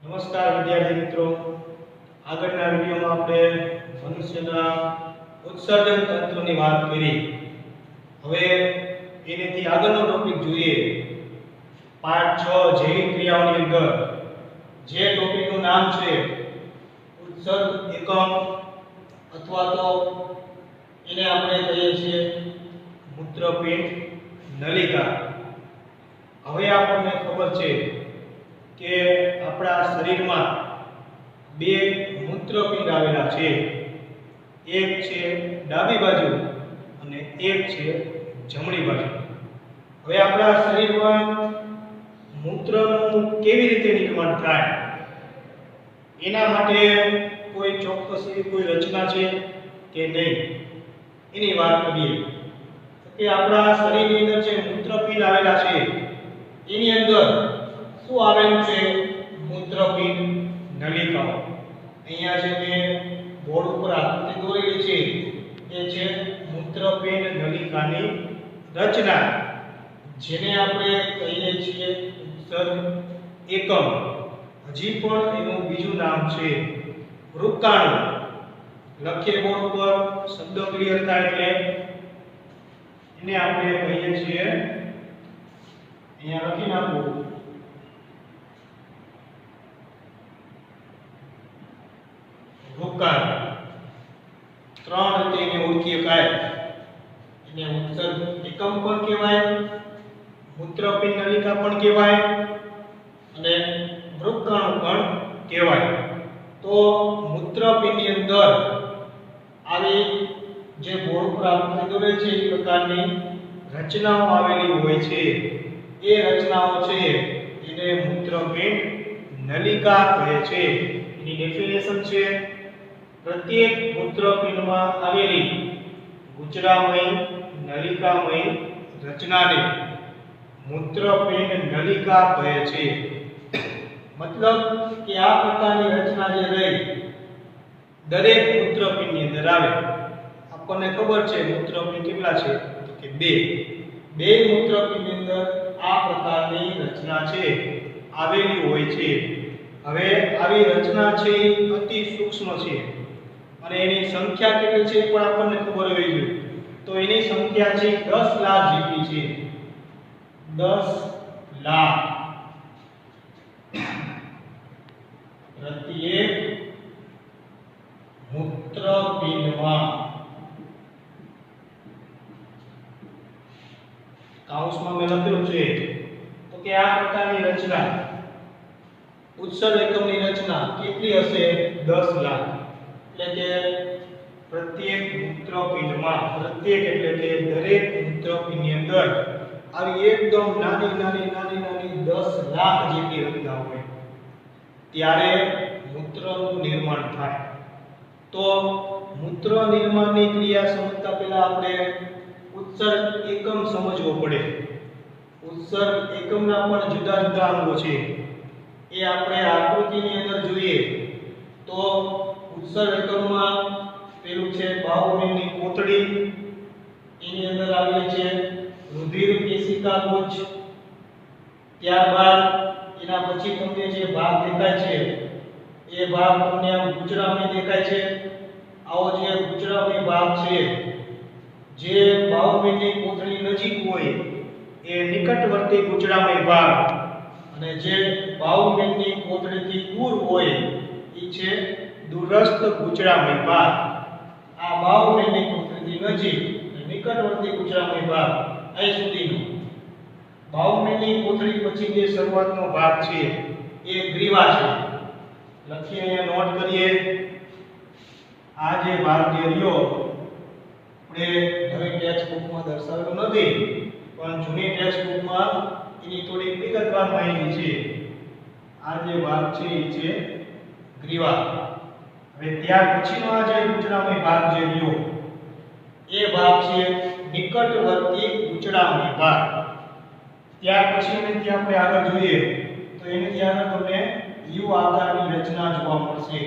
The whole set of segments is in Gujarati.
નમસ્કાર વિદ્યાર્થી મિત્રો, આગળના વિડિયોમાં આપણે મનુષ્યના ઉત્સર્જન તંત્રની વાત કરી. હવે એનેથી આગળનો ટોપિક જોઈએ. પાઠ 6 જૈવિક ક્રિયાઓની અંદર જે ટોપિકનું નામ છે ઉત્સર્ગ એકમ અથવા તો એને આપણે કહીએ છીએ મૂત્રપિંડ નલિકા. હવે આપણને ખબર છે કે આપણા શરીરમાં બે મૂત્રપિંડ આવેલા છે. એક છે ડાબી બાજુ અને એક છે જમણી બાજુ. હવે આપણા શરીરમાં મૂત્રનું કેવી રીતે નિર્માણ થાય એના માટે કોઈ ચોક્કસ એવી કોઈ રચના છે કે નહીં એની વાત કરીએ. કે આપણા શરીરની અંદર જે મૂત્રપિંડ આવેલા છે એની અંદર શું આવેલું છે? મૂત્રપિંડ નલિકાઓ. અહીંયા જે મેં બોર્ડ ઉપર આકૃતિ દોરેલી છે એ છે મૂત્રપિંડ નલિકાની રચના, જેને આપણે કહીએ છીએ ઉત્સર્ગ એકમ. હજી પણ એનું બીજું નામ છે વૃક્કાણુ. લખીએ બોર્ડ ઉપર, શબ્દ ક્લિયર થાય એટલે એને આપણે કહીએ છીએ, અહીંયા લખી નાખવું, વૃક્કાણુ. ત્રણ રીતે એને ઓળખી શકાય. એને ઉત્સર્ગ એકમ પણ કહેવાય, મૂત્રપિંડ નલિકા પણ કહેવાય અને વૃક્કાણુ પણ કહેવાય. તો મૂત્રપિંડની અંદર આવી જે બોર્ડ પર આકૃતિ દોરેલી છે એ પ્રકારની રચનાઓ આવેલી હોય છે. એ રચનાઓ છે એને મૂત્રપિંડ નલિકા કહે છે. એની ડેફિનેશન છે પ્રત્યેક મૂત્રપિંડમાં આવેલી ગુચરામય નલિકામય રચનાને મૂત્રપિંડ નલિકા કહે છે. મતલબ કે આ પ્રકારની રચના જે રહી દરેક મૂત્રપિંડની અંદર આવે. આપણને ખબર છે મૂત્રપિંડ કેટલા છે? તો કે બે મૂત્રપિંડની અંદર આ પ્રકારની રચના છે આવેલી હોય છે. હવે આવી રચના છે અતિ સૂક્ષ્મ છે અને એની સંખ્યા કેટલી છે પણ આપણને ખબર હોવી જોઈએ. તો એની સંખ્યા છે 10 લાખ જેટલી છે. 10 લાખ પ્રત્યેક મૂત્રપિંડમાં. કાઉન્સમાં મેં લખેલું છે તો કે આ પ્રકારની રચના ઉત્સર્ગ એકમની રચના કેટલી હશે? 10 લાખ. એટલે કે પ્રત્યેક મૂત્રપિંડમાં, પ્રત્યેક એટલે કે દરેક મૂત્રપિંડની અંદર આવી એકદમ નાની 10 લાખ જેટલી રચના હોય ત્યારે મૂત્રનું નિર્માણ થાય. તો મૂત્ર નિર્માણની ક્રિયા સમજતા પહેલા આપણે ઉત્સર્ગ એકમ સમજવો પડે. ઉત્સર્ગ એકમના પણ જુદા જુદા અંગો છે. એ આપણે આકૃતિની અંદર જોઈએ તો ઉત્સર્ગ એકમમાં પેલું છે બાહુબિંદની કોથળી, એની અંદર આવેલી છે રુધિર કેશિકા ગુચ્છ. ત્યારબાદ એના પછી તમને જે ભાગ દેખાય છે એ ભાગ તમને આમ ગુચરામય દેખાય છે. આવો જે ગુચરામય ભાગ છે જે બાહુબિંદની કોથળી નજીક હોય એ નિકટવર્તી ગુચરામય ભાગ, અને જે બાહુબિંદની કોથળીથી દૂર હોય એ છે દૂરસ્થ ગુચરામય ભાગ. આ બાહુબિંદની કોથળીથી નજીક નિકટવર્તી ગુચરામય ભાગ અહીં સુધીનો. બાહુબિંદની કોથળી પછી જે શરૂઆતનો ભાગ છે એ ગ્રીવા છે. લખીએ, અહીંયા નોટ કરીએ. આ જે ભાગ જે રહ્યો આપણે નવી ટેક્સ્ટ બુકમાં દર્શાવેલો નથી પણ જૂની ટેક્સ્ટ બુકમાં એની થોડી વિગતવાર માહિતી છે. આ જે ભાગ છે એ છે ગ્રીવા. હવે ત્યાર પછીનો આ જે ગુચરામય ભાગ જે રહ્યો એ ભાગ છે નિકટવર્તી ગુચરામય ભાગ. ત્યાર પછી આપણે આગળ જોઈએ તો એની આગળ તમને યુ આકારની રચના જોવા મળશે.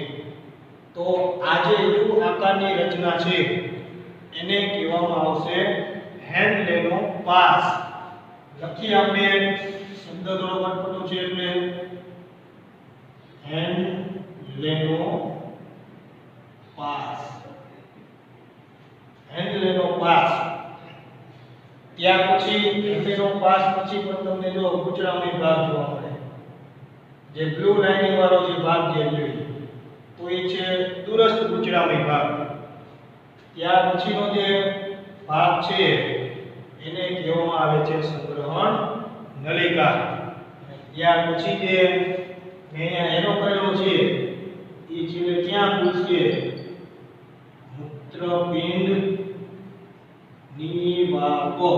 તો આ જે યુ આકારની રચના છે એને કહેવામાં આવશે હેન્ડલેનો પાસ. લખી આપણે શબ્દ થોડો કટપટો છે એટલે હેન્ડલેનો પાસ, હેન્ડલેનો પાસ. ત્યાર પછી હેન્ડલેનો પાસ પછી પણ તમને જો ગૂંચળામણી ભાગ જોવા મળે. જે બ્લુ લાઇનિંગ વાળો જે ભાગ જે જોઈએ તો એ છે દૂરસ્થ ગૂંચળામણી ભાગ. ત્યાર પછીનો જે ભાગ છે એને કહેવામાં આવે છે સંગ્રહણ નલિકા. ત્યાર પછી જે મેં અહીંયા એનો કરેલો છે એ છે ક્યાં પૂછશે મૂત્રપિંડ નિવાહકો.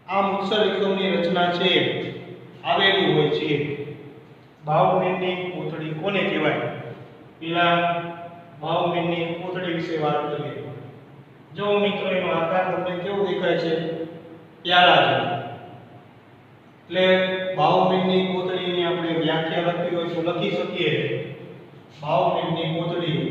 આ મૂત્સર એકમની રચના છે આવેલી હોય છે. બાહુમેદની કોથળી કોને કહેવાય? પેલા બાહુમેદની કોથળી વિશે વાત કરીએ. જો મિત્રો એનો આકાર તમને કેવો દેખાય છે? પ્યાલા જેવો. એટલે બાહુમેદની કોથળીની આપણે વ્યાખ્યા લખવી હોય તો લખી શકીએ. બાહુમેદની કોથળી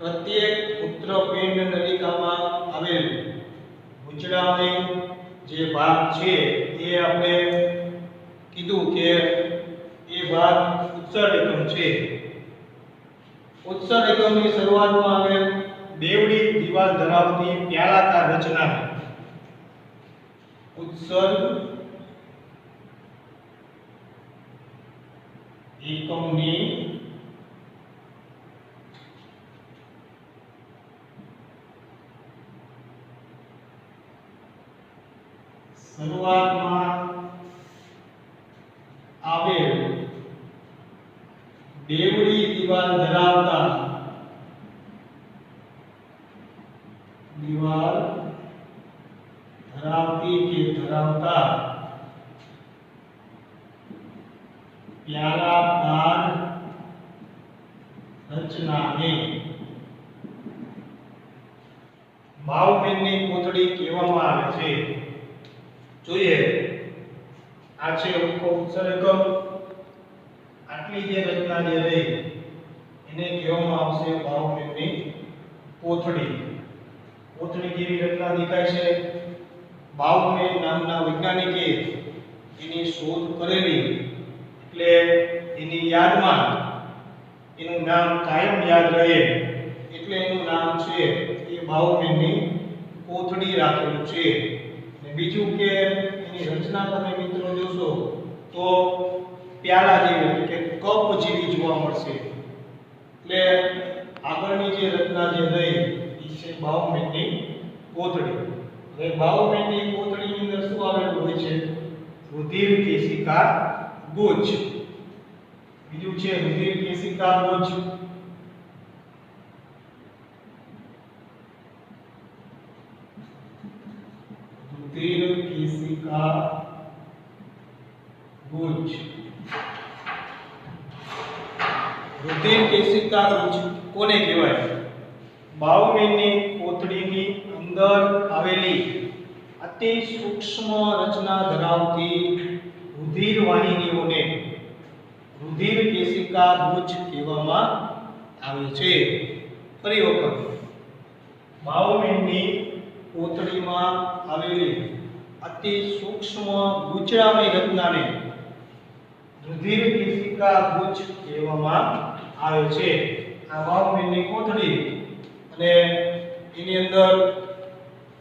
પ્રત્યેક મૂત્રપિંડ નલિકામાં આવેલ ગૂંચળામણી જે ભાગ છે એ આપણે કીધું કે એ ભાગ ઉત્સર્ગ એકમ છે. ઉત્સર્ગ એકમની શરૂઆતમાં આવેલ બેવડી દિવાલ ધરાવતી પ્યાલાકાર રચના ઉત્સર્ગ એકમની શરૂઆતમાં આવેલ બેવડી દિવાલ ધરાવતા પ્યાલાકાર રચનાને બાહુમેદની કોથળી કહેવામાં આવે છે. જોઈએ આ છે ઉત્સર્ગ એકમ. આટલી જે રચના જે રહી એને કહેવામાં આવશે બાહુમેદની કોથળી. કોથળી જેવી રચના દેખાય છે. બાહુમેદ નામના વૈજ્ઞાનિકે એની શોધ કરેલી એટલે એની યાદમાં એનું નામ કાયમ યાદ રહે એટલે એનું નામ છે એ બાહુમેદની કોથળી રાખેલું છે. અને બીજું કે એની રચના તમે મિત્રો જોશો તો પ્યાલા જેવી એટલે કે કપ જેવી જોવા મળશે. એટલે આગળની જે રચના જે રહી એ છે બાહુમેદની કોથળી. હવે બાહુમેદની કોથળીની અંદર શું આવેલું હોય છે? રુધિર કેશિકા ગુચ્છ. બીજું છે રુધિર કેશિકા ગુચ્છ. રુધિર કેશિકા ગુચ્છ. રુધિર કેશિકા ગુચ્છ કોને કહેવાય? બાહુમેદની કોથળીની અંદર આવેલી અતિ સૂક્ષ્મ રચના ધરાવતી રુધિર વાહિનીઓને રુધિર કેશિકા ગુચ્છ કહેવામાં આવે છે. ફરી વખત બાહુમેદની કોથળીમાં આવેલી અતિ સૂક્ષ્મ ગૂંચળામય રચનાને રુધિર કેશિકા ગુચ્છ કહેવામાં આવે છે. આ બાહુમેદની કોથળી અને એની અંદર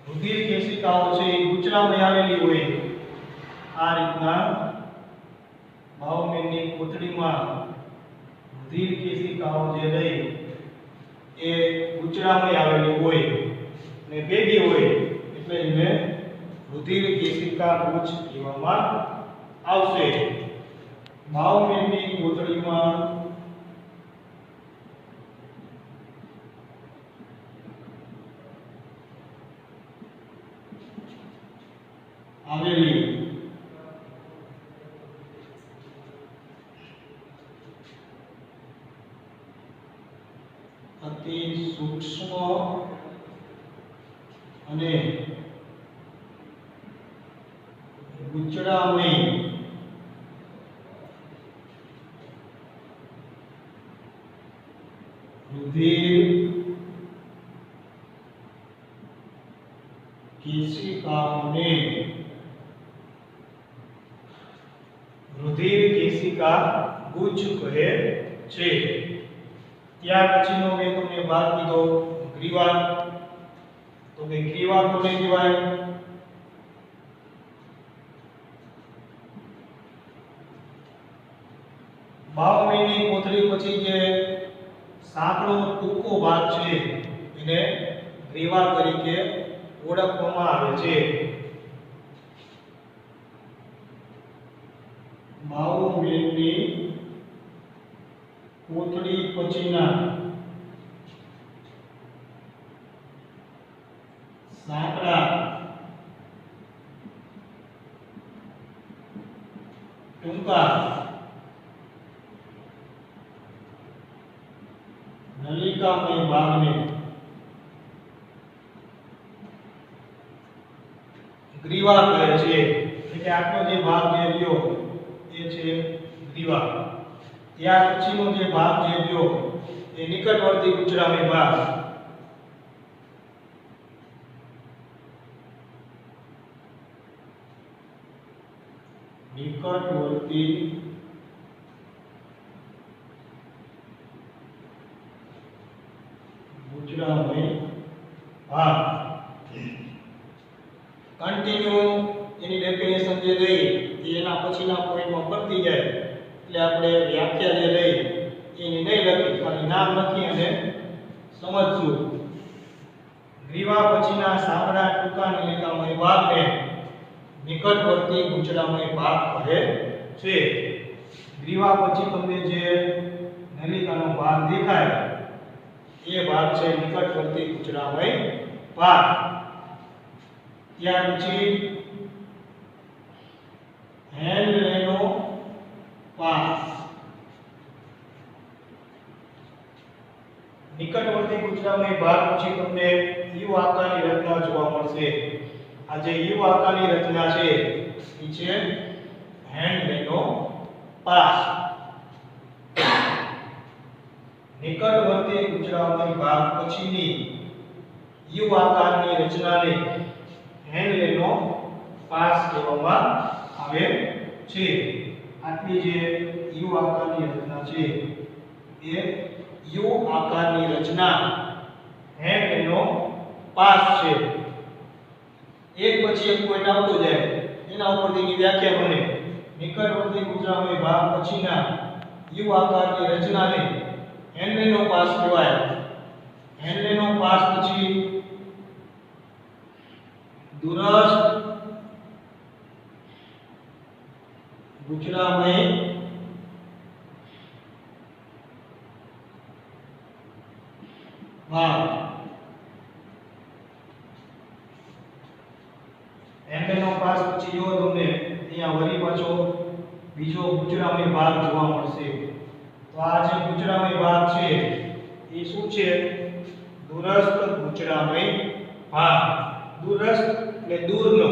રુધિર કેશિકાઓ છે એ ગૂંચળામય આવેલી હોય. આ રીતના બાહુમેદની કોથળીમાં રુધિર કેશિકાઓ જે રહી એ ગૂંચળામય આવેલી હોય અને ભેગી હોય એટલે એને રુધિર કેશિકા ગુચ્છ કહેવામાં આવશે. બાહુમેદની કોથળીમાં આવેલી અતિ સૂક્ષ્મ અને ગૂંચળામય रुधिर केशिकाओने रुधिर केशिका गुच्छ कहे छे। त्यार पछीनो मैं तमने बात कीधो ग्रीवा, तो के ग्रीवा कोने कहेवाय? बावमीनी कोथળી પછી જે સાંકડો ટૂંકો ભાગ છે એને ગ્રીવા તરીકે ઓળખવામાં આવે છે। બાવમીની કોથળી પછીના સાંકડા ટૂંકા નલિકામય ભાગને ગ્રીવા કહે છે। એટલે આટલો જે ભાગ જે રહ્યો એ છે ગ્રીવા। ત્યાર પછીનો જે ભાગ જે રહ્યો એ નિકટવર્તી ગુચરામય ભાગ। નિકટવર્તી गुचरामय भाग कंटिन्यू एनी डेफिनेशन जे रही एना पछीना पॉइंट में पड़ती जाए એટલે આપણે વ્યાખ્યા જે રહી એની નહીં લખી ખાલી નામ લખી અને સમજશું। ગ્રીવા પછીના સાંકડા ટૂંકા નલિકામય ભાગને નિકટવર્તી ગુચરામય ભાગ કહે છે। ગ્રીવા પછી તમને જે નલિકાનો ભાગ દેખાય ये भाग છે નિકટવર્તી ગુચરામય ભાગ। ત્યાર પછી હેનલેનો પાસ। નિકટવર્તી ગુચરામય ભાગ પછી તમને યુ આકારની રચના જોવા મળશે। આ જે યુ આકારની રચના છે એ છે હેનલેનો પાસ। નિકટવર્તી ગુચરામય ભાગ પછીની યુ આકારની રચનાને હેનલેનો પાસ કહેવામાં આવે છે। આટલી જે યુ આકારની રચના છે એ યુ આકારની રચના હેનલેનો પાસ છે। એક પછી એક પોઈન્ટ આવતો જાય એના ઉપરથી એની વ્યાખ્યા બને। નિકટવર્તી ગુચરામય ભાગ પછીના યુ આકારની રચનાને હેનલેનો પાસ કહેવાય। હેનલેનો પાસ પછી दूरस्थ गुचरामय भाग। હેનલેનો પાસ પછી જો તમને અહીંયા વળી પાછો બીજો ગુચરામય ભાગ જોવા મળશે। તો આ જે ગુચરામય ભાગ છે એ શું છે? दूरस्थ गुचरामय भाग। दूरस्थ એટલે દૂરનો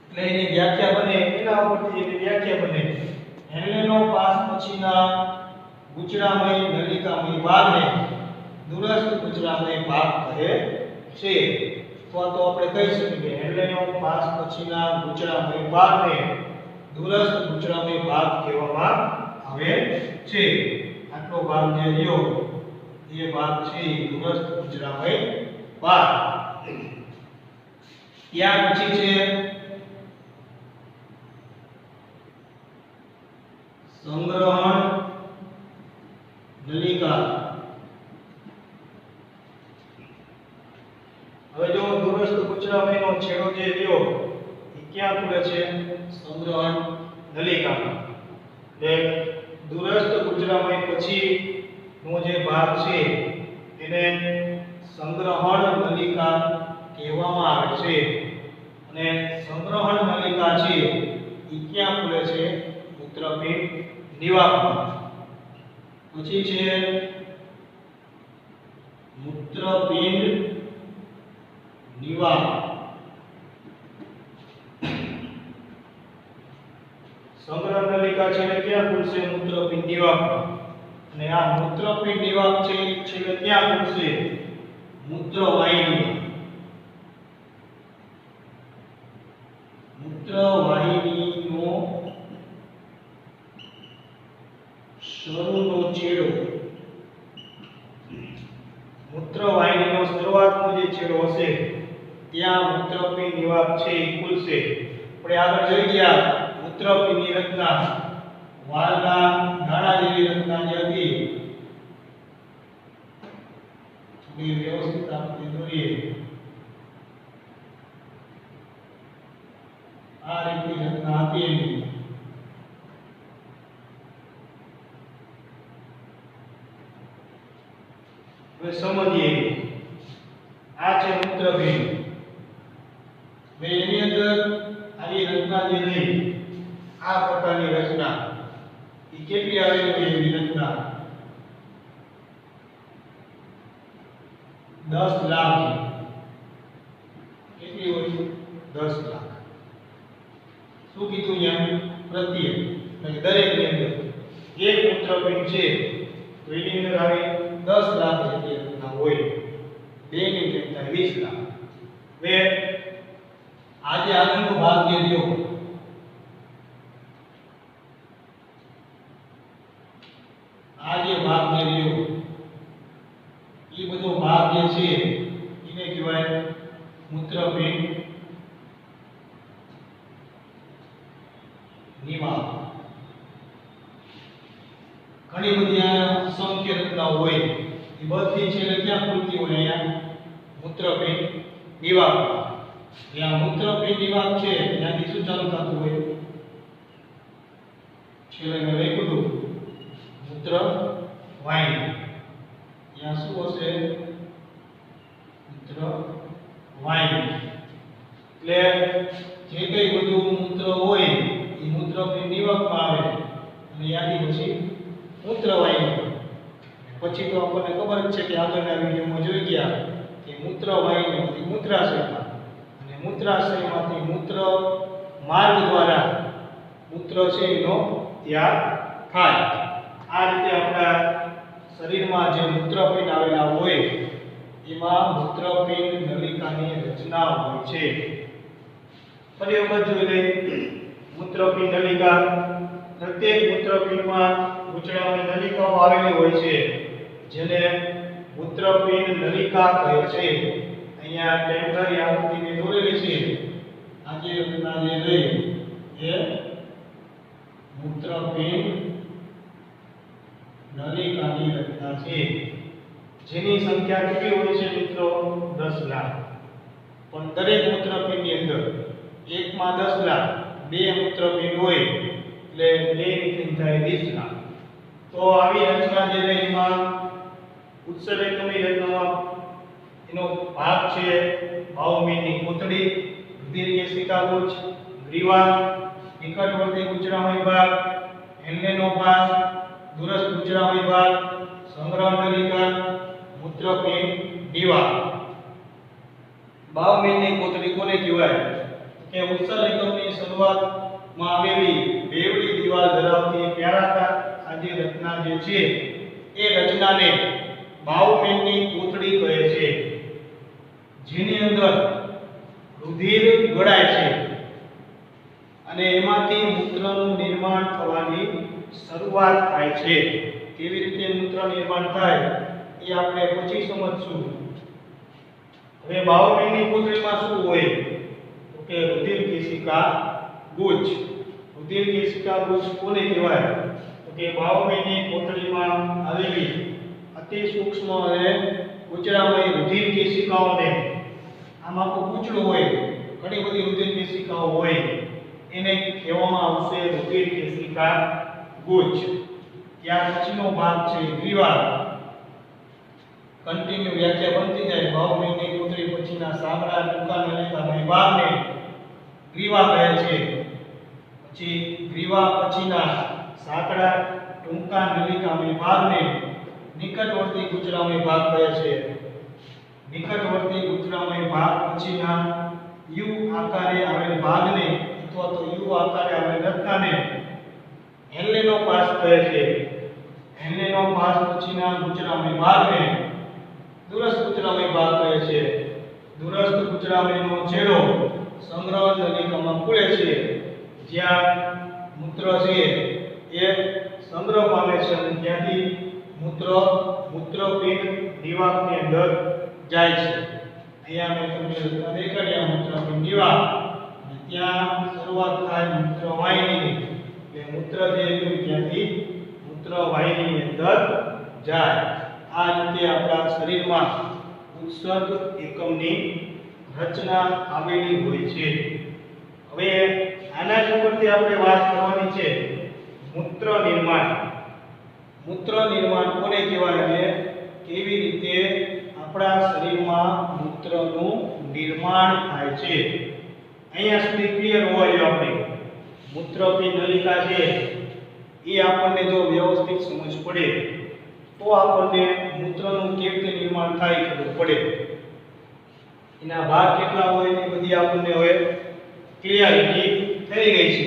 એટલે એની વ્યાખ્યા બને એના ઉપરથી એની વ્યાખ્યા બને। હેનલેનો પાસ પછીના ગુચરામય નલિકામય ભાગને दूरस्थ गुचरामय भाग કહે છે। તો આપણે કહી શકીએ કે હેનલેનો પાસ પછીના ગુચરામય ભાગને दूरस्थ गुचरामय भाग કહેવામાં આવે છે। આટલો ભાગ જે રહ્યો એ ભાગ છે दूरस्थ गुचरामय भाग। ત્યાર પછી છે સંગ્રહણ નલિકા। હવે જો दूरस्थ गुचरामयનો છેડો જે રહ્યો એ ક્યાં ખુલે છે? સંગ્રહણ નલિકામાં। એટલે दूरस्थ गुचरामय પછી નો જે ભાગ છે એને સંગ્રહણ નલિકા કહેવામાં આવે છે। અને સંગ્રહણ નલિકા છે એ ક્યાં ખુલે છે? મૂત્રપિંડ નિવાકમાં। પછી છે મૂત્રપિંડ નિવાક। સંગ્રહ નલિકા છે એટલે ક્યાં ખુલશે? મૂત્રપિંડ નિવાકમાં। અને આ મૂત્રપિંડ નિવાહક છે છેલ્લે ક્યાં પૂછશે? મૂત્રવાહિની. મૂત્રવાહિનીનો શરૂનો છેડો, મૂત્રવાહિનીનો શરૂઆતનો જે છેડો હશે ત્યાં મૂત્રપિંડ નિવાહક છે એ ખુલશે. આપણે આગળ જોઈ ગયા મૂત્રપિંડની રચના, વાળના દાણા જેવી રચના જે હતી એ વ્યવસ્થિત આપણે જોઈએ. આ રીતની રચના હતી એની. હવે સમજીએ, આ છે મૂત્રપિંડ. હવે એની અંદર આવી રચના જે રહી, આ પ્રકારની રચના એ કેટલી આવેલી હોય એવી રચના? 10 લાખ. કેટલી હોય? 10 લાખ. શું કીધું અહીંયા? પ્રત્યેક, એટલે દરેકની અંદર એક મૂત્રપિંડ છે તો એની અંદર આવી 10 લાખ જેટલી રચના હોય. 2 ની સંખ્યા 20 લાખ. હવે આજે આગળનો ભાગ જે રહ્યો, આ જે ભાગ જે રહ્યો એ બધો ભાગ જે છે એને કહેવાય મૂત્રપિંડ નિવાહક. ઘણી બધી અસંખ્ય રચનાઓ હોય એ બધી છેલ્લે ક્યાં ખુલતી હોય? અહીંયા મૂત્રપિંડ નિવાહક. જ્યાં મૂત્રપિંડ નિવાહક છે ત્યાંથી શું ચાલુ થતું હોય? છેલ્લે મેં લખ્યું હતું મૂત્રવાહિની. ત્યાં શું હશે? મૂત્રવાહિની. એટલે જે કઈ બધું મૂત્ર હોય એ મૂત્રપિંડ નિવાહકમાં આવે અને ત્યાંથી પછી મૂત્રવાહિની. પછી તો આપણને ખબર જ છે કે આગળના વિડીયોમાં જોઈ ગયા કે મૂત્રવાહિનીમાંથી મૂત્રાશયમાં અને મૂત્રાશયમાંથી મૂત્ર માર્ગ દ્વારા મૂત્ર છે એનો ત્યાગ થાય. આ રીતે આપણા શરીરમાં જે મૂત્રપિંડ આવેલા હોય એમાં મૂત્રપિંડ નલિકાની રચના હોય છે. ફરી વખત જોઈ લઈએ મૂત્રપિંડ નલિકા. પ્રત્યેક મૂત્રપિંડમાં ગૂંચળાની નલિકાઓ આવેલી હોય છે જેને મૂત્રપિંડ નલિકા કહે છે. અહીંયા ટેમ્પરરી આકૃતિ મેં દોરેલી છે. આ જે રચના જે રહી એ મૂત્રપિંડ નલિકાની રચના છે જેની સંખ્યા કેટલી હોય છે મિત્રો? 10 લાખ. પણ દરેક મૂત્રપિંડની અંદર એકમાં 10 લાખ, 2 મૂત્રપિંડ હોય એટલે 2 ની સંખ્યા 20 લાખ. તો આવી રચના જે રહી એમાં ઉત્સેચકની રચનામાં એનો ભાગ છે બાહુમીનની કોથળી, રુધિર કેશિકા ગુચ્છ, ગ્રીવા, નિકટવર્તી ગૂંચળામય ભાગ, હેન્લેનો ભાગ, દૂરસ્થ ગૂંચળામય ભાગ, સંગ્રહ નલિકા, મૂત્રપિંડ નિવાહક. બાહુમીનની કોથળી કોને કહેવાય? કે ઉત્સર્જકની શરૂઆતમાં આવેલી બેવડી દીવાલ ધરાવતી પ્યારાકાર આ જે રચના જે છે એ રચનાને બાહુમીનની કોથળી કહે છે, જેની અંદર રુધિર ગળાય છે અને એમાંથી મૂત્રનું નિર્માણ થવાની શરૂઆત થાય છે. કેવી રીતે મૂત્ર નિર્માણ થાય એ આપણે પછી સમજશું. હવે બાહુમીનની કોથળીમાં શું હોય? તો કે રુધિર કેશિકા ગુચ્છ. રુધિર કેશિકા ગુચ્છ કોને કહેવાય? તો કે બાહુમીનની કોથળીમાં આવેલી અતિ સૂક્ષ્મ અને ગૂંચળામય રુધિર કેશિકાઓને, આમાં આખું ગૂંચળું હોય, ઘણી બધી રુધિર કેશિકાઓ હોય, એને કહેવામાં આવશે રુધિર કેશિકા ગુચ્છ. ત્યાર પછીનો ભાગ છે ગ્રીવા. કન્ટિન્યુ વ્યાખ્યા બનતી જાય. બાહુમીનની કોથળી પછીના સાંભળા ટૂંકા નલિકામય ભાગને ગ્રીવા કહે છે. પછી ગ્રીવા પછીના સાંકડા ટૂંકા નલિકામય ભાગને નિકટવર્તી ગૂંચળામય ભાગ કહે છે. નિકટવર્તી ગૂંચળામય ભાગ પછીના યુ આકારે આવેલ ભાગને અથવા તો યુ આકારે આવેલ રચનાને હેન્લેનો પાસ કહે છે. જનનેનો પાસ પછીના ગુચરામય ભાગને દૂરસ્થ ગુચરામય ભાગ કહે છે. દૂરસ્થ ગુચરામયનો છેડો સંગ્રહ નલિકામાં ખુલે છે, જ્યાં મૂત્ર છે એ સંગ્રહ પામે છે અને ત્યાંથી મૂત્રપિંડ નિવાકની અંદર જાય છે. અહીંયા મેં તમને દેખાડ્યા મૂત્રપિંડ નિવાક, અને ત્યાં શરૂઆત થાય મૂત્રવાહિનીની. એટલે મૂત્ર જે ત્યાંથી મૂત્રવાહિનીની અંદર જાય. આ રીતે આપણા શરીરમાં ઉત્સર્ગ એકમની રચના આવેલી હોય છે. હવે આના જ ઉપરથી આપણે વાત કરવાની છે મૂત્ર નિર્માણ. મૂત્ર નિર્માણ કોને કહેવાય અને કેવી રીતે આપણા શરીરમાં મૂત્રનું નિર્માણ થાય છે. અહીંયા સુધી ક્લિયર હોવા જોઈએ. આપણે મૂત્રપિંડ નલિકા છે એ આપણને જો વ્યવસ્થિત સમજ પડે તો આપણને મૂત્રનું કેવી રીતે નિર્માણ થાય ખબર પડે. એના ભાગ કેટલા હોય એ બધી આપણને હવે ક્લિયરિટી થઈ ગઈ છે.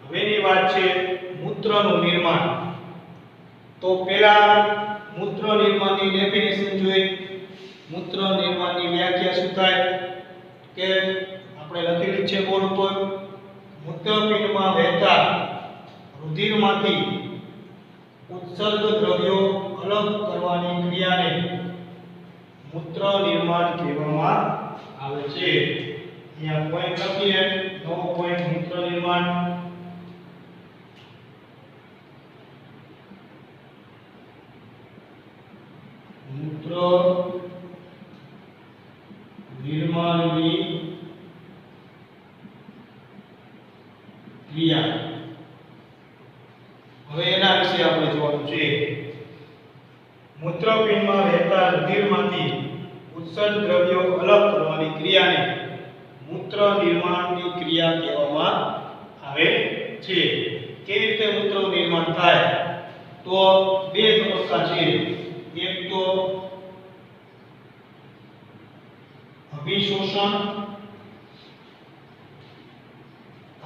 હવેની વાત છે મૂત્રનું નિર્માણ. તો પહેલા મૂત્ર નિર્માણની ડેફિનેશન જોઈએ. મૂત્ર નિર્માણની વ્યાખ્યા શું થાય કે આપણે લખેલી છે બોર્ડ ઉપર, મૂત્રપિંડમાં વહેતા રુધિરમાંથી ઉત્સર્ગ દ્રવ્યો અલગ કરવાની ક્રિયાને મૂત્ર નિર્માણ કહેવામાં આવે છે. અહીંયા પોઈન્ટ લખીએ. નવો પોઈન્ટ મૂત્ર નિર્માણ. મૂત્ર નિર્માણની ક્રિયા. હવે એના વિશે આપણે જોવાનું છે. મૂત્રપિંડમાં વહેતા રુધિરમાંથી ઉત્સર્ગ દ્રવ્યો અલગ કરવાની ક્રિયાને મૂત્ર નિર્માણની ક્રિયા કહેવામાં આવે છે. કેવી રીતે મૂત્રનું નિર્માણ થાય? તો બે તબક્કા છે. એક તો અભિશોષણ,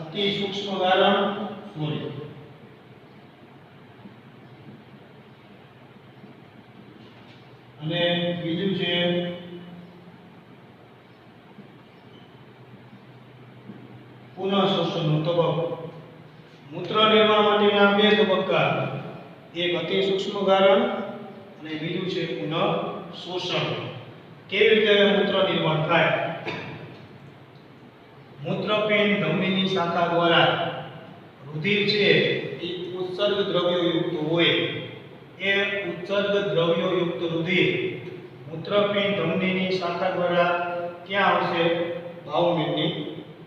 અતિ સૂક્ષ્મ ગારણ, અને બીજું છે પુનઃશોષણનો તબક્કો. મૂત્ર નિર્માણ માટેના બે તબક્કા, એક અતિ સૂક્ષ્મ ગારણ અને બીજું છે પુનઃશોષણ. કેવી રીતે મૂત્ર નિર્માણ થાય? મૂત્રપિંડ ધમનીની શાખા દ્વારા રુધિર છે એ ઉત્સર્ગ દ્રવ્યો યુક્ત હોય. એ ઉત્સર્ગ દ્રવ્યો યુક્ત રુધિર મૂત્રપિંડ ધમનીની શાખા દ્વારા ક્યાં આવશે? બાહુમેદની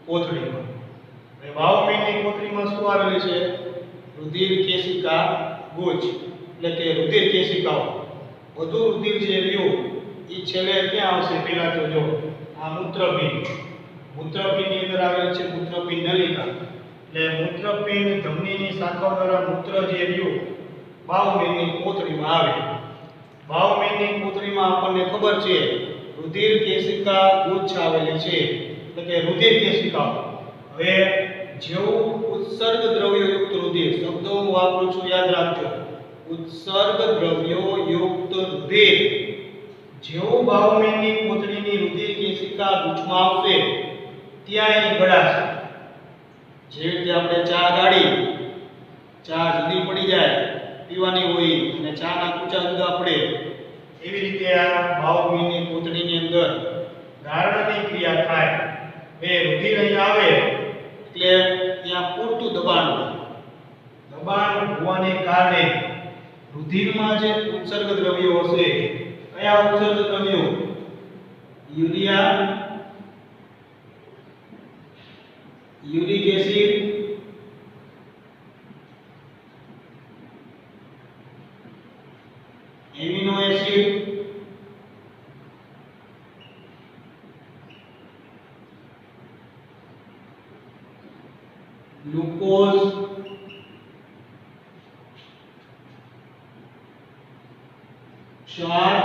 કોથળીમાં. હવે બાહુમેદની કોથળીમાં શું આવેલું છે? રુધિર કેશિકા ગુચ્છ, એટલે કે રુધિર કેશિકાઓ. વધુ રુધિર જે રહ્યું એ છેલ્લે ક્યાં આવશે? પહેલા તો જો આ મૂત્રપિંડ, મૂત્રપિંડની અંદર આવેલ છે મૂત્રપિંડ નલિકા. એટલે મૂત્રપિંડ ધમનીની શાખાઓ દ્વારા મૂત્ર જે રહ્યું બાહુમેદની કોથળીમાં આવે. બાહુમેદની કોથળીમાં આપણને ખબર છે રુધિર કેશિકા ગુચ્છ આવેલી છે, એટલે કે રુધિર કેશિકાઓ. હવે જેવું ઉત્સર્ગ દ્રવ્યો યુક્ત રુધિર, શબ્દો હું વાપરું છું યાદ રાખજો, ઉત્સર્ગ દ્રવ્યો યુક્ત રુધિર જેવું બાહુમેદની કોથળીની રુધિર કેશિકા ગુચ્છમાં આવશે ત્યાં એ ગળાશે. જેવી રીતે આપણે ચા ગાળી, ચા જુદી પડી જાય પીવાની હોય અને ચાના કૂચા જુદા પડે, એવી રીતે આ બાહુમેદની કોથળીની અંદર ગાળણની ક્રિયા થાય. બે રુધિર અહીં આવે એટલે ત્યાં પૂરતું દબાણ હોય. દબાણ હોવાને કારણે રુધિરમાં જે ઉત્સર્ગ દ્રવ્યો હશે, કયા ઉત્સર્ગ દ્રવ્યો? Urea, uric acid, amino acid, glucose, ક્ષાર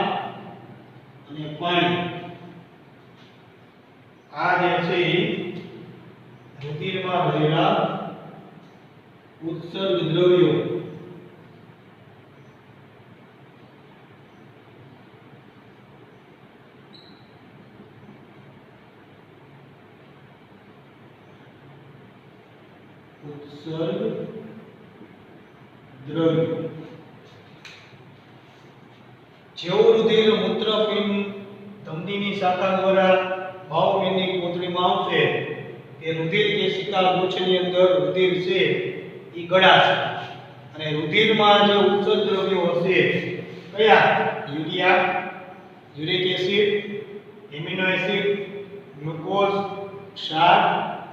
અને પાણી. આ જે છે રુધિરમાં રહેલા ઉત્સર્ગ દ્રવ્યો ઉત્સર્ગ દ્રવ્ય જેવું રુધિર મૂત્રપિંડ ધમનીની શાખા દ્વારા ભાવપિંડની કોથળીમાં આવશે તે રુધિર કેશિકા ગુચ્છની અંદર રુધિર છે એ ગળાશે અને રુધિરમાં જે ઉત્સર્ગ દ્રવ્યો હશે કયા urea uric acid amino acid glucose ક્ષાર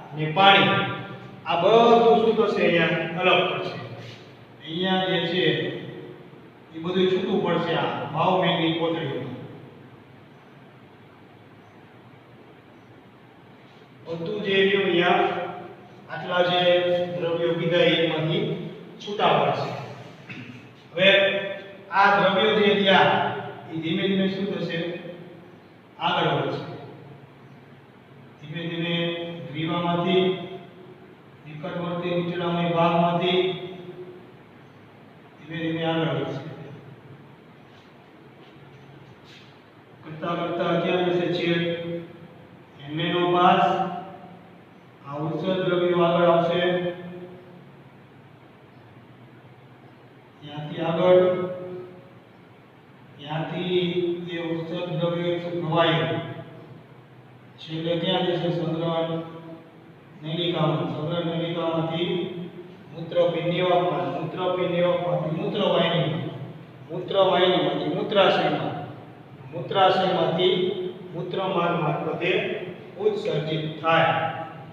અને પાણી આ બધું શું થશે અહીંયા અલગ પડશે અહીંયા જે છે એ બધું છૂટું પડશે આ ભાવપિંડની કોથળીમાં બધું જે રહ્યું અહીંયા આટલા જે દ્રવ્યો કીધા એમાંથી છૂટા પડશે હવે આ દ્રવ્યો જે રહ્યા એ ધીમે ધીમે શું થશે આગળ વધશે ધીમે ધીમે ગ્રીવામાંથી નિકટવર્તી નીચલામય ભાગમાંથી ધીમે ધીમે આગળ વધશે કરતા કરતા ક્યાં જશે છેક એમએનો પાસ આ ઉત્સર્ગ દ્રવ્યો આગળ આવશે ત્યાંથી આગળ ત્યાંથી એ ઉત્સર્ગ દ્રવ્યો પ્રવાહી છેલ્લે ક્યાં જશે સંગ્રહણ નલિકામાંથી મૂત્રપિંડ નિવાહમાંથી મૂત્રવાહિનીમાંથી મૂત્રાશયમાંથી મૂત્રમાર્ગ મારફતે ઉત્સર્જિત થાય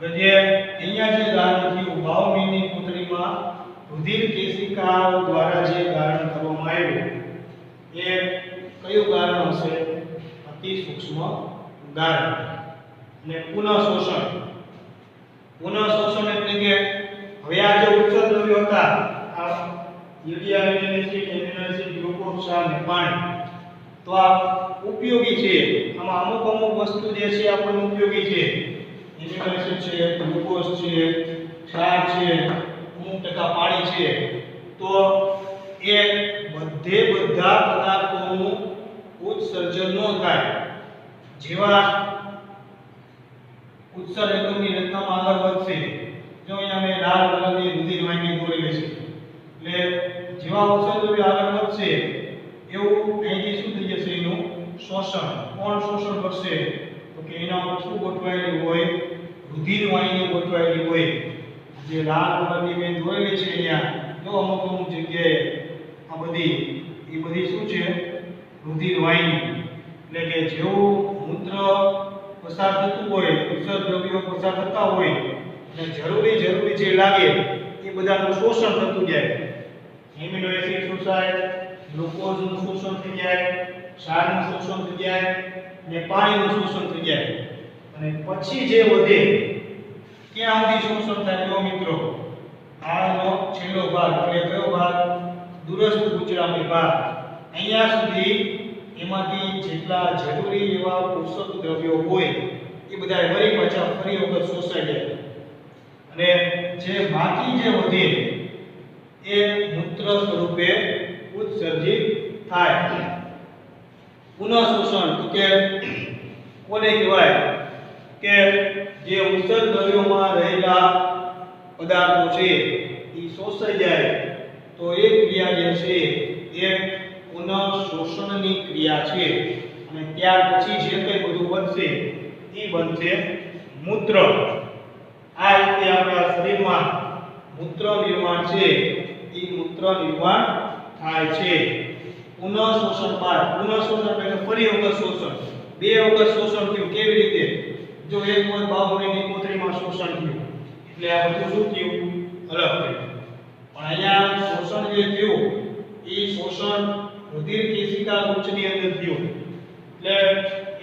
જે અહીંયા જે ગાળણ થયું ભાવપિંડની કોથળીમાં રુધિર કેશિકાઓ દ્વારા જે ગાળણ કરવામાં આવ્યું એ કયું ગાળણ હશે અતિ સૂક્ષ્મ ગાળણ અને પુનઃ શોષણ એટલે કે હવે આ જે ઉત્સર્ગ દ્રવ્યો હતા આ યુરિયા એમિનો એસિડ ગ્લુકોઝ ક્ષાર અને પાણી તો આ ઉપયોગી છે આમાં અમુક વસ્તુ જે છે આપણને ઉપયોગી છે એમિનો એસિડ છે ગ્લુકોઝ છે ક્ષાર છે અમુક ટકા પાણી છે તો એ બધા પદાર્થોનું ઉત્સર્જન ન થાય જેવા ઉત્સર્ગ એકમની રચનામાં આગળ વધશે જો અહીંયા મેં લાલ કલરની રુધિર વાહિની દોરેલી છે એટલે જેવા ઉત્સર્ગ દ્રવ્ય આગળ વધશે એવું અહીંથી શું થઈ જશે એનું શોષણ કોણ શોષણ કરશે તો કે એના ઉપર શું ગોઠવાયેલું હોય રુધિર વાહિની ગોઠવાયેલી હોય જે લાલ કલરની મેં દોરેલી છે અહીંયા જો અમુક જગ્યાએ આ બધી શું છે રુધિર વાહિની એટલે કે જેવું મૂત્ર પસાર થતું હોય ઉત્સર્ગ દ્રવ્યો પસાર થતા હોય અને જરૂરી જે લાગે એ બધાનું શોષણ થતું જાય એમિનો એસિડ શોષાય ગ્લુકોઝનું શોષણ થઈ જાય ક્ષારનું શોષણ થઈ જાય અને પાણીનું શોષણ થઈ જાય અને પછી જે વધે ક્યાં સુધી શોષણ થાય તો મિત્રો આનો છેલ્લો ભાગ એટલે કયો ભાગ દૂરસ્થ ગુચરામય ભાગ અહીંયા સુધી એમાંથી જેટલા જરૂરી એવા પોષક દ્રવ્યો હોય એ બધા ફરી વખત શોષાઈ જાય અને જે બાકી જે વધે એ મૂત્ર સ્વરૂપે ઉત્સર્જિત થાય પુનઃ શોષણ કે કોને કહેવાય કે જે ઉત્સર્ગ દ્રવ્યોમાં રહેલા પદાર્થો છે એ શોષાઈ જાય તો એ ક્રિયા જે છે એ પુનઃ શોષણની ક્રિયા છે અને ત્યાર પછી જે કંઈ બધું બનશે એ બનશે મૂત્ર આ રીતે આપણા શરીરમાં મૂત્ર નિર્માણ છે એ મૂત્ર નિર્માણ થાય છે પુનઃ શોષણ બાદ પુનઃ શોષણ એટલે ફરી વખત શોષણ બે વખત શોષણ થયું કેવી રીતે જો એક વખત બાહુબલીની કોથળીમાં શોષણ થયું એટલે આ બધું શું થયું અલગ થયું પણ અહીંયા શોષણ જે થયું એ શોષણ રુધિર કેશિકા ગુચ્છની અંદર થયું એટલે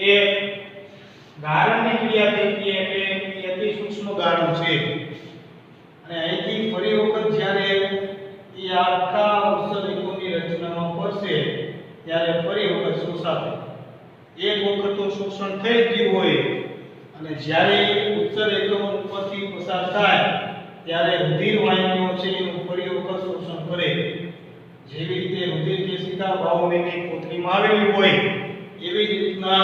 એ ગાળણની ક્રિયા થઈ ગઈ એટલે એ અતિ સૂક્ષ્મ ગાળણ છે અને અહીંથી ફરી વખત જ્યારે એ આખા ઉત્સર્ગ એકમની રચનામાં પડશે ત્યારે ફરી વખત શોષાશે એક વખત તો શોષણ થઈ ગયું હોય અને જ્યારે ઉત્સર્ગ એકમ ઉપરથી પસાર થાય ત્યારે રુધિર વાહિનીઓ છે એનું ફરી વખત શોષણ કરે જેવી રીતે રુધિર કેશિકા બાહુબલીની કોથળીમાં આવેલી હોય એવી જ રીતના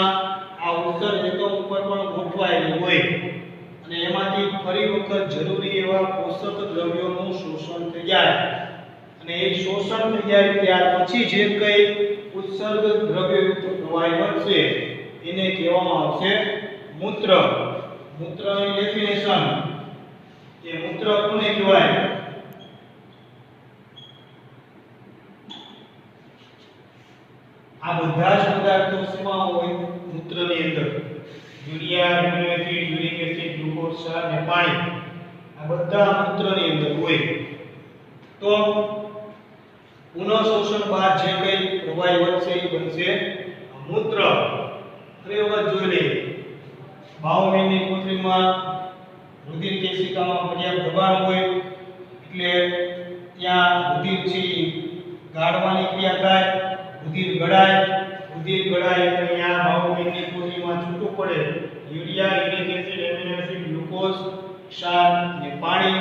આ ઉત્સર્ગ એકમ ઉપર પણ ગોઠવાયેલી હોય અને અને એમાંથી ફરી વખત જરૂરી એવા પોષક દ્રવ્યોનું શોષણ થઈ જાય અને એ શોષણ થઈ જાય ત્યાર પછી જે કંઈ ઉત્સર્ગ દ્રવ્યયુક્ત પ્રવાહી બનશે એને કહેવામાં આવશે મૂત્ર. મૂત્રની ડેફિનેશન કે મૂત્ર કોને કહેવાય? આ બધા જ પદાર્થો શેમાં હોય? મૂત્રની અંદર. Urea, amino acid, uric acid, glucose, ક્ષાર અને પાણી આ બધા મૂત્રની અંદર હોય. તો પુનઃશોષણ બાદ જે કંઈ પ્રવાહી વધશે એ બનશે મૂત્ર. પ્રયોગ જોઈ લઈએ. બાહુમેનની કોથળીમાં રુધિર કેશિકામાં પર્યાપ્ત દબાણ હોય એટલે ત્યાં રુધિર છે ગાળવાની ક્રિયા થાય, રુધિર ગળાય એટલે ત્યાં બાહુમેનની કોથળીમાં છૂટું પડે urea, uric acid, amino acid, glucose, ક્ષાર અને પાણી.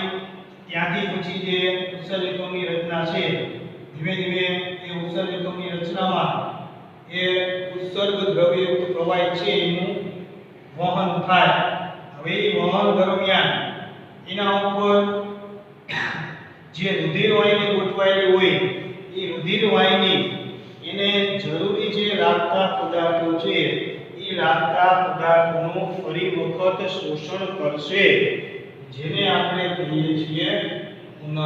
ત્યાંથી પછી જે ઉત્સર્જકોની રચના છે ધીમે ધીમે એ ઉત્સર્જકોની રચનામાં એ ઉત્સર્ગ દ્રવ્યયુક્ત પ્રવાહી છે એનું વહન થાય. હવે એ વહન દરમિયાન એના ઉપર જે રુધિરવાહિની ગોઠવાયેલી હોય એ રુધિરવાહિની એને જરૂરી જે લાગતા પદાર્થો છે એ લાગતા પદાર્થોનું ફરી વખત શોષણ કરશે જેને આપણે કહીએ છીએ પુનઃ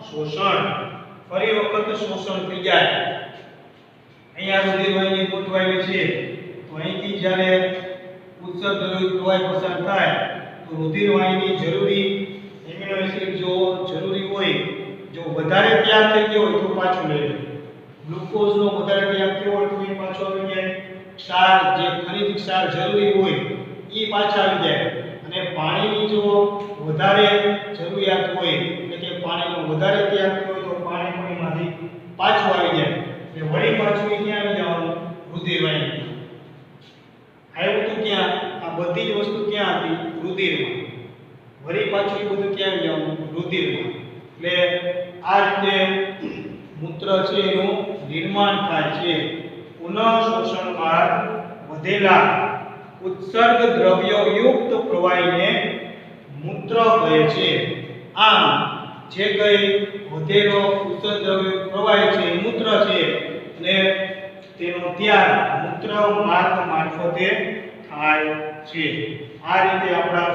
શોષણ. ફરી વખત શોષણ થઈ જાય. અહીંયા રુધિરવાહિની ગોઠવાયેલી છે તો અહીંથી જ્યારે ઉત્સર્ગ દ્રવ્યયુક્ત પ્રવાહી પસાર થાય તો રુધિરવાહિની જરૂરી એમિનો એસિડ જો જરૂરી હોય જો વધારે તૈયાર થઈ ગયો હોય તો પાછું લઈ લે. ગ્લુકોઝનો વધારે તૈયાર થયો હોય તો એ પાછો આવી જાય. ક્ષાર જે ખનિજ ક્ષાર જરૂરી હોય એ પાછા આવી જાય. અને પાણીની જો વધારે જરૂરિયાત હોય એટલે કે પાણીનો વધારે તૈયાર થયો હોય તો પાણી પણ એમાંથી પાછું આવી જાય. એટલે વળી પાછું ક્યાં આવી જવાનું? રુધિરવાહિની. આવ્યું તો ક્યાં? આ બધી જ વસ્તુ ક્યાં હતી? રુધિરમાં. વળી પાછું એ બધું ક્યાં આવી જવાનું? રુધિરમાં. એટલે આ રીતે મૂત્ર છે એનું નિર્માણ થાય છે. પુનઃ શોષણ બાદ વધેલા ઉત્સર્ગ દ્રવ્યયુક્ત પ્રવાહીને મૂત્ર કહે છે. આમ જે કંઈ વધેલો ઉત્સર્ગ દ્રવ્યયુક્ત પ્રવાહી છે એ મૂત્ર છે અને તેનો ત્યાગ મૂત્ર માર્ગ મારફતે થાય છે. આ રીતે આપણા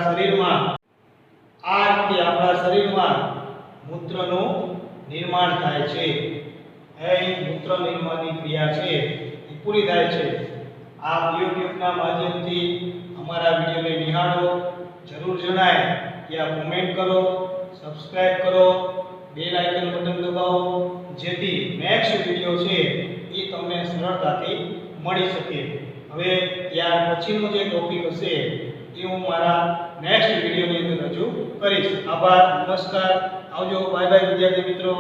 શરીરમાં મૂત્રનું નિર્માણ થાય છે. અહીં મૂત્ર નિર્માણની ક્રિયા છે એ પૂરી થાય છે. આ યુટ્યુબના માધ્યમથી અમારા વિડીયોને નિહાળો. જરૂર જણાય કે આ કોમેન્ટ કરો, સબસ્ક્રાઇબ કરો, બેલ આઇકન બટન દબાવો જેથી નેક્સ્ટ વિડીયો છે એ તમને સરળતાથી મળી શકે. હવે ત્યાર પછીનો જે ટોપિક હશે એ હું મારા નેક્સ્ટ વિડીયોની અંદર રજૂ કરીશ. આભાર, નમસ્કાર, આવજો, બાય બાય વિદ્યાર્થી મિત્રો.